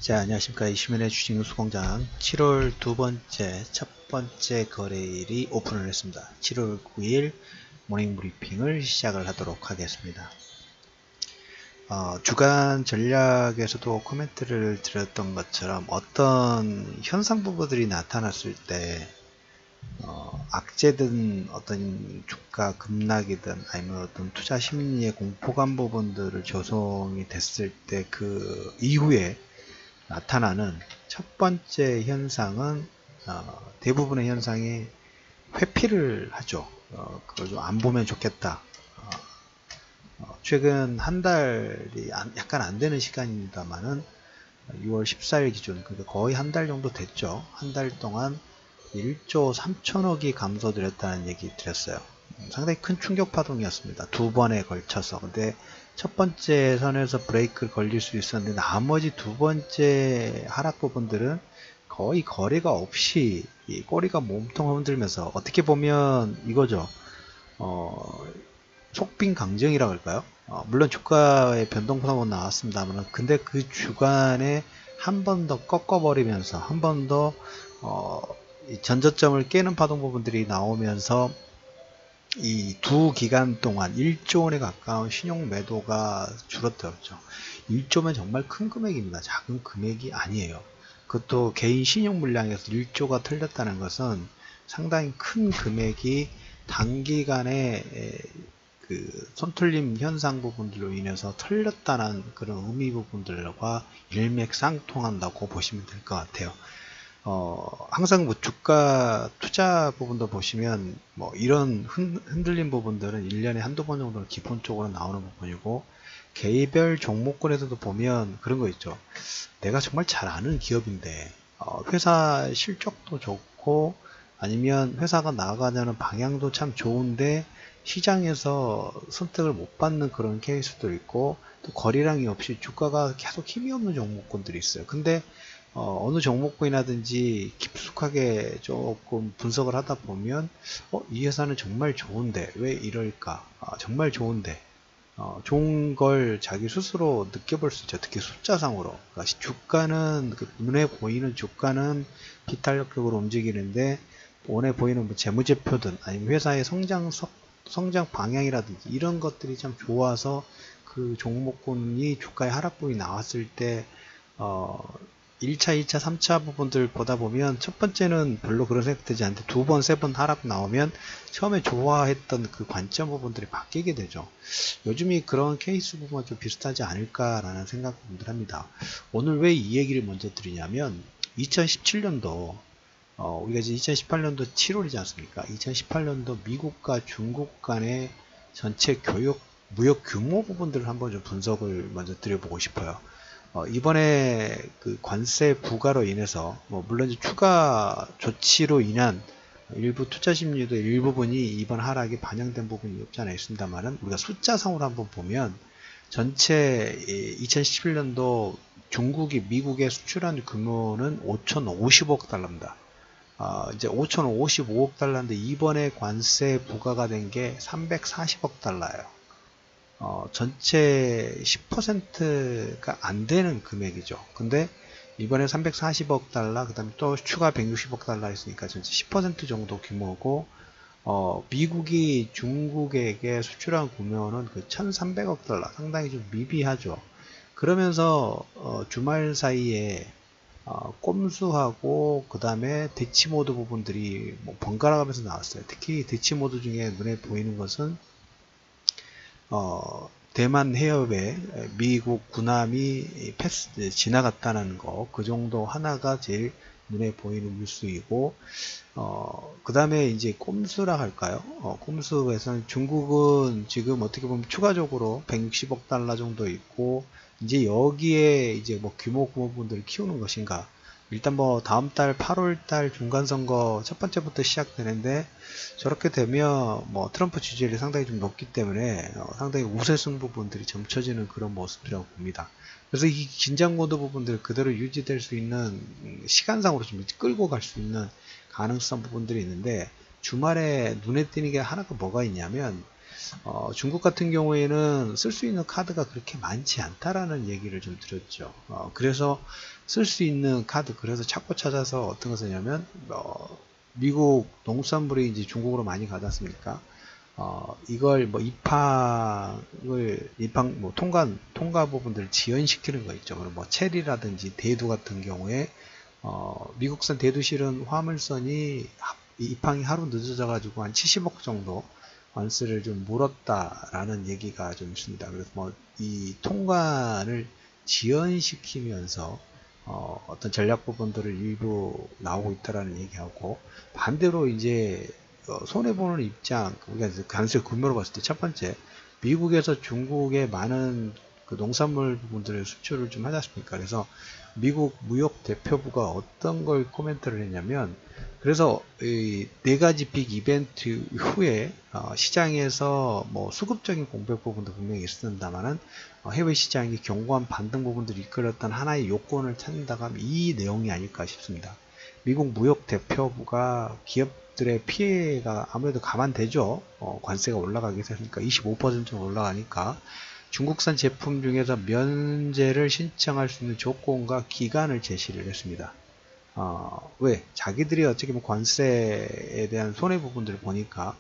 자, 안녕하십니까. 이시민의 주식뉴스공장 7월 첫 번째 거래일이 오픈을 했습니다. 7월 9일 모닝 브리핑을 시작을 하도록 하겠습니다. 주간 전략에서도 코멘트를 드렸던 것처럼 어떤 현상 부분들이 나타났을 때 악재든 어떤 주가 급락이든 아니면 어떤 투자 심리의 공포감 부분들을 조성이 됐을 때 그 이후에 나타나는 첫 번째 현상은 대부분의 현상이 회피를 하죠. 그걸 좀 안 보면 좋겠다. 최근 한 달이 약간 안 되는 시간입니다만은 6월 14일 기준, 그러니까 거의 한 달 정도 됐죠. 한 달 동안 1조 3천억이 감소드렸다는 얘기 드렸어요. 상당히 큰 충격 파동이었습니다. 두 번에 걸쳐서. 근데 첫 번째 선에서 브레이크를 걸릴 수 있었는데 나머지 두 번째 하락 부분들은 거의 거래가 없이 꼬리가 몸통 흔들면서 어떻게 보면 이거죠. 속빈 강정이라고 할까요? 물론 주가의 변동성은 나왔습니다만 근데 그 주간에 한 번 더 꺾어버리면서 한 번 더 전저점을 깨는 파동 부분들이 나오면서 이 두 기간 동안 1조 원에 가까운 신용 매도가 줄어들었죠. 1조면 정말 큰 금액입니다. 작은 금액이 아니에요. 그것도 개인 신용 물량에서 1조가 틀렸다는 것은 상당히 큰 금액이 단기간에 그 손틀림 현상 부분들로 인해서 털렸다는 그런 의미 부분들과 일맥상통한다고 보시면 될 것 같아요. 항상 뭐 주가 투자 부분도 보시면 뭐 이런 흔들린 부분들은 1년에 한두 번 정도는 기본적으로 나오는 부분이고 개별 종목군에서도 보면 그런 거 있죠. 내가 정말 잘 아는 기업인데 회사 실적도 좋고 아니면 회사가 나아가자는 방향도 참 좋은데 시장에서 선택을 못 받는 그런 케이스도 있고 또 거래량이 없이 주가가 계속 힘이 없는 종목군들이 있어요. 근데 어느 종목군이라든지 깊숙하게 조금 분석을 하다 보면 이 회사는 정말 좋은데 왜 이럴까? 정말 좋은데 좋은 걸 자기 스스로 느껴볼 수 있죠. 특히 숫자상으로. 그러니까 주가는 눈에 보이는 주가는 비탄력적으로 움직이는데 눈에 보이는 뭐 재무제표든 아니면 회사의 성장 방향이라든지 이런 것들이 참 좋아서 그 종목군이 주가의 하락폭이 나왔을 때 1차, 2차, 3차 부분들 보다 보면 첫 번째는 별로 그런 생각 되지 않는데 두 번, 세 번 하락 나오면 처음에 좋아했던 그 관점 부분들이 바뀌게 되죠. 요즘이 그런 케이스 부분과 좀 비슷하지 않을까라는 생각을 합니다. 오늘 왜 이 얘기를 먼저 드리냐면 2017년도 우리가 이제 2018년도 7월이지 않습니까? 2018년도 미국과 중국 간의 전체 무역 규모 부분들을 한번 좀 분석을 먼저 드려보고 싶어요. 이번에 그 관세 부과로 인해서 물론 이제 추가 조치로 인한 일부 투자 심리도 일부분이 이번 하락에 반영된 부분이 없지 않아 있습니다만은 우리가 숫자상으로 한번 보면 전체 2011년도 중국이 미국에 수출한 규모는 5,050억 달러입니다. 이제 5,055억 달러인데 이번에 관세 부과가 된 게 340억 달러예요. 전체 10%가 안 되는 금액이죠. 근데 이번에 340억 달러, 그 다음에 또 추가 160억 달러 했으니까 전체 10% 정도 규모고, 미국이 중국에게 수출한 규모는 그 1,300억 달러, 상당히 좀 미비하죠. 그러면서, 주말 사이에, 꼼수하고, 그 다음에 대치모드 부분들이 뭐 번갈아 가면서 나왔어요. 특히 대치모드 중에 눈에 보이는 것은, 대만 해협에 미국 군함이 지나갔다는 거, 그 정도 하나가 제일 눈에 보이는 뉴스이고, 그 다음에 이제 꼼수라 할까요? 꼼수에서는 중국은 지금 어떻게 보면 추가적으로 160억 달러 정도 있고, 이제 여기에 이제 뭐 규모 부분들을 키우는 것인가. 일단 뭐 다음 달 8월 달 중간선거 첫 번째부터 시작되는데 저렇게 되면 뭐 트럼프 지지율이 상당히 좀 높기 때문에 상당히 우세승 부분들이 점쳐지는 그런 모습이라고 봅니다. 그래서 이 긴장 모드 부분들 그대로 유지될 수 있는 시간상으로 좀 끌고 갈 수 있는 가능성 부분들이 있는데 주말에 눈에 띄는 게 하나가 뭐가 있냐면 중국 같은 경우에는 쓸 수 있는 카드가 그렇게 많지 않다라는 얘기를 좀 드렸죠. 그래서 쓸 수 있는 카드, 그래서 찾고 찾아서 어떤 것을 하냐면, 미국 농수산물이 이제 중국으로 많이 가지 않습니까? 이걸 뭐 뭐 통과 부분들을 지연시키는 거 있죠. 그럼 뭐 체리라든지 대두 같은 경우에, 미국산 대두실은 화물선이 입항이 하루 늦어져 가지고 한 70억 정도 관세를 좀 물었다라는 얘기가 좀 있습니다. 그래서 뭐 이 통관을 지연시키면서 어떤 전략 부분들을 일부 나오고 있다라는 얘기하고, 반대로 이제 손해보는 입장, 우리가 관세 규모로 봤을 때 첫 번째, 미국에서 중국에 많은 그 농산물 부분들의 수출을 좀 하지 않습니까? 그래서 미국 무역 대표부가 어떤 걸 코멘트를 했냐면, 그래서 이 네 가지 빅 이벤트 후에 시장에서 뭐 수급적인 공백 부분도 분명히 있습니다만은, 해외 시장이 견고한 반등 부분들을 이끌었던 하나의 요건을 찾는다고 하면 이 내용이 아닐까 싶습니다. 미국 무역 대표부가 기업들의 피해가 아무래도 감안되죠. 관세가 올라가게 되니까 25% 올라가니까 중국산 제품 중에서 면제를 신청할 수 있는 조건과 기간을 제시를 했습니다. 왜? 자기들이 어떻게 보면 관세에 대한 손해 부분들을 보니까,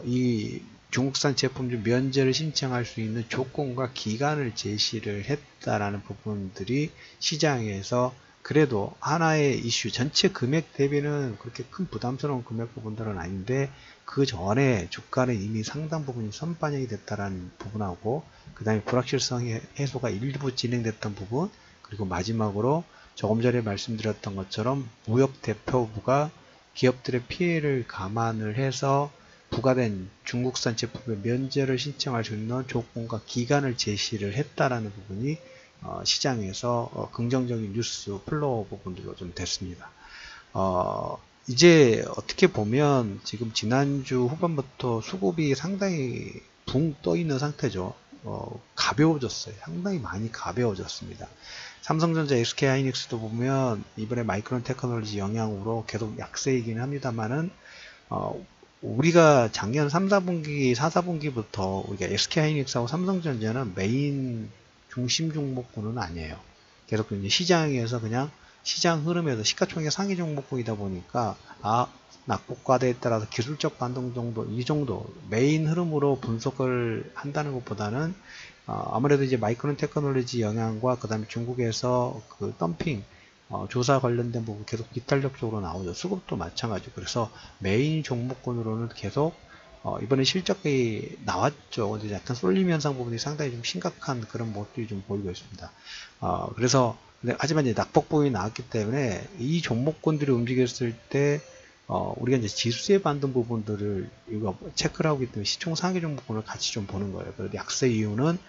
이 중국산 제품 중 면제를 신청할 수 있는 조건과 기간을 제시를 했다라는 부분들이 시장에서 그래도 하나의 이슈, 전체 금액 대비는 그렇게 큰 부담스러운 금액 부분들은 아닌데, 그 전에 주가는 이미 상당 부분이 선반영이 됐다라는 부분하고, 그 다음에 불확실성 해소가 일부 진행됐던 부분, 그리고 마지막으로 조금 전에 말씀드렸던 것처럼 무역 대표부가 기업들의 피해를 감안을 해서 부과된 중국산 제품의 면제를 신청할 수 있는 조건과 기간을 제시를 했다라는 부분이 시장에서 긍정적인 뉴스 플로어 부분들로 좀 됐습니다. 이제 어떻게 보면 지금 지난주 후반부터 수급이 상당히 붕 떠 있는 상태죠. 가벼워졌어요. 상당히 많이 가벼워졌습니다. 삼성전자, SK하이닉스도 보면 이번에 마이크론 테크놀로지 영향으로 계속 약세이긴 합니다만은, 우리가 작년 3, 4분기, 4, 4분기부터 우리가 SK하이닉스하고 삼성전자는 메인 중심 종목군은 아니에요. 계속 이제 시장에서 그냥 시장 흐름에서 시가총액 상위 종목군이다 보니까, 낙폭과대에 따라서 기술적 반등 정도, 이 정도 메인 흐름으로 분석을 한다는 것보다는, 아무래도 이제 마이크론 테크놀로지 영향과 그 다음에 중국에서 그 덤핑 조사 관련된 부분 계속 비탄력적으로 나오죠. 수급도 마찬가지고. 그래서 메인 종목군으로는 계속 이번에 실적이 나왔죠. 근데 약간 쏠림 현상 부분이 상당히 좀 심각한 그런 모습들이 좀 보이고 있습니다. 그래서 하지만 이제 낙폭 부분이 나왔기 때문에 이 종목군들이 움직였을 때 우리가 이제 지수의 반등 부분들을 이거 체크를 하고 있기 때문에 시총 상위 종목군을 같이 좀 보는 거예요. 그래서 약세 이유는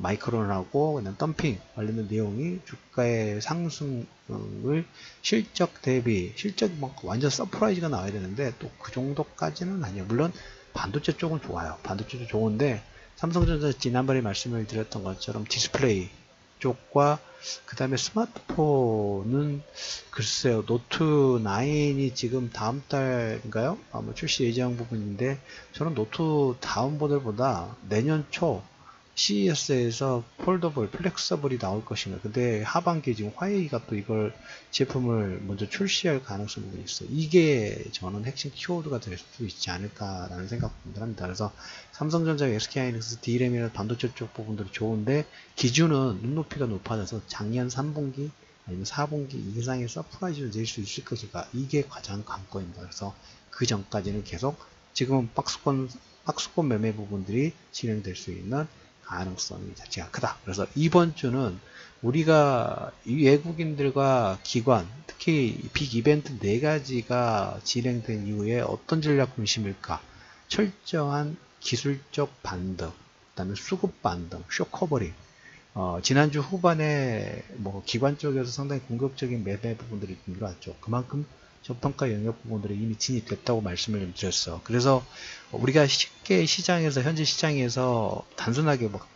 마이크론하고 그냥 덤핑 관련된 내용이 주가의 상승을 실적 대비, 실적이 뭐 완전 서프라이즈가 나와야 되는데 또 그 정도까지는 아니에요. 물론 반도체 쪽은 좋아요. 반도체 도 좋은데, 삼성전자 지난번에 말씀을 드렸던 것처럼 디스플레이 쪽과 그 다음에 스마트폰은 글쎄요, 노트 9이 지금 다음 달인가요? 아마 출시 예정 부분인데, 저는 노트 다운 모델보다 내년 초 CES에서 폴더블, 플렉서블이 나올 것입니다. 근데 하반기에 지금 화웨이가 또 이걸 제품을 먼저 출시할 가능성이 있어요. 이게 저는 핵심 키워드가 될 수 있지 않을까라는 생각을 합니다. 그래서 삼성전자, SK하이닉스, D램이나 반도체 쪽 부분들이 좋은데, 기준은 눈높이가 높아져서 작년 3분기 아니면 4분기 이상의 서프라이즈를 낼 수 있을 것이다. 이게 가장 관건입니다. 그래서 그 전까지는 계속 지금은 박스권 매매 부분들이 진행될 수 있는 가능성이 자체가 크다. 그래서 이번 주는 우리가 외국인들과 기관, 특히 빅 이벤트 4가지가 진행된 이후에 어떤 전략 중심일까? 철저한 기술적 반등, 그 다음에 수급 반등, 쇼커버링. 지난주 후반에 뭐 기관 쪽에서 상당히 공격적인 매매 부분들이 좀 들어왔죠. 그만큼 저평가 영역 부분들이 이미 진입됐다고 말씀을 드렸어. 그래서 우리가 쉽게 시장에서, 현재 시장에서 단순하게 막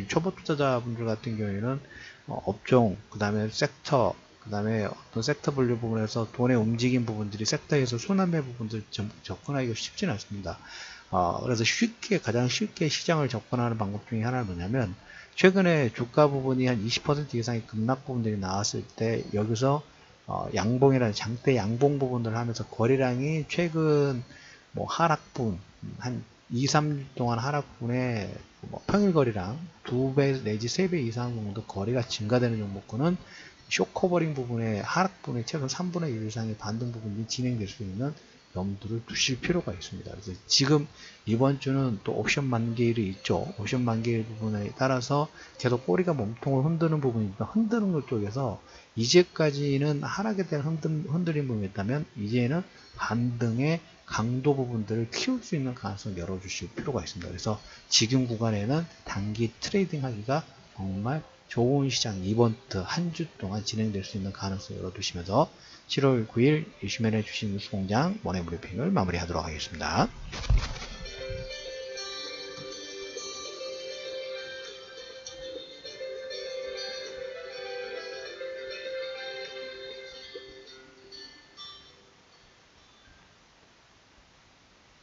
초보 투자자분들 같은 경우에는 업종, 그 다음에 섹터, 그 다음에 어떤 섹터 분류 부분에서 돈의 움직임 부분들이 섹터에서 순환매 부분들 접근하기가 쉽지는 않습니다. 그래서 가장 쉽게 시장을 접근하는 방법 중에 하나는 뭐냐면, 최근에 주가 부분이 한 20% 이상의 급락 부분들이 나왔을 때, 여기서 양봉이라는 장대 양봉 부분들을 하면서 거래량이 최근 뭐 하락분, 한 2, 3주 동안 하락분에 뭐 평일 거래량 2배 내지 3배 이상 정도 거래가 증가되는 종목군은 쇼커버링 부분에 하락분의 최근 3분의 1 이상의 반등 부분이 진행될 수 있는 염두를 두실 필요가 있습니다. 그래서 지금 이번 주는 또 옵션 만기일이 있죠. 옵션 만기일 부분에 따라서 계속 꼬리가 몸통을 흔드는 부분입니다. 흔드는 것 쪽에서 이제까지는 하락에 대한 흔들림 부분이 있다면, 이제는 반등의 강도 부분들을 키울 수 있는 가능성을 열어주실 필요가 있습니다. 그래서 지금 구간에는 단기 트레이딩 하기가 정말 좋은 시장, 이번 주 한 주 동안 진행될 수 있는 가능성을 열어두시면서 7월 9일 이슈맨에 주신 뉴스공장 원의 브리핑을 마무리하도록 하겠습니다.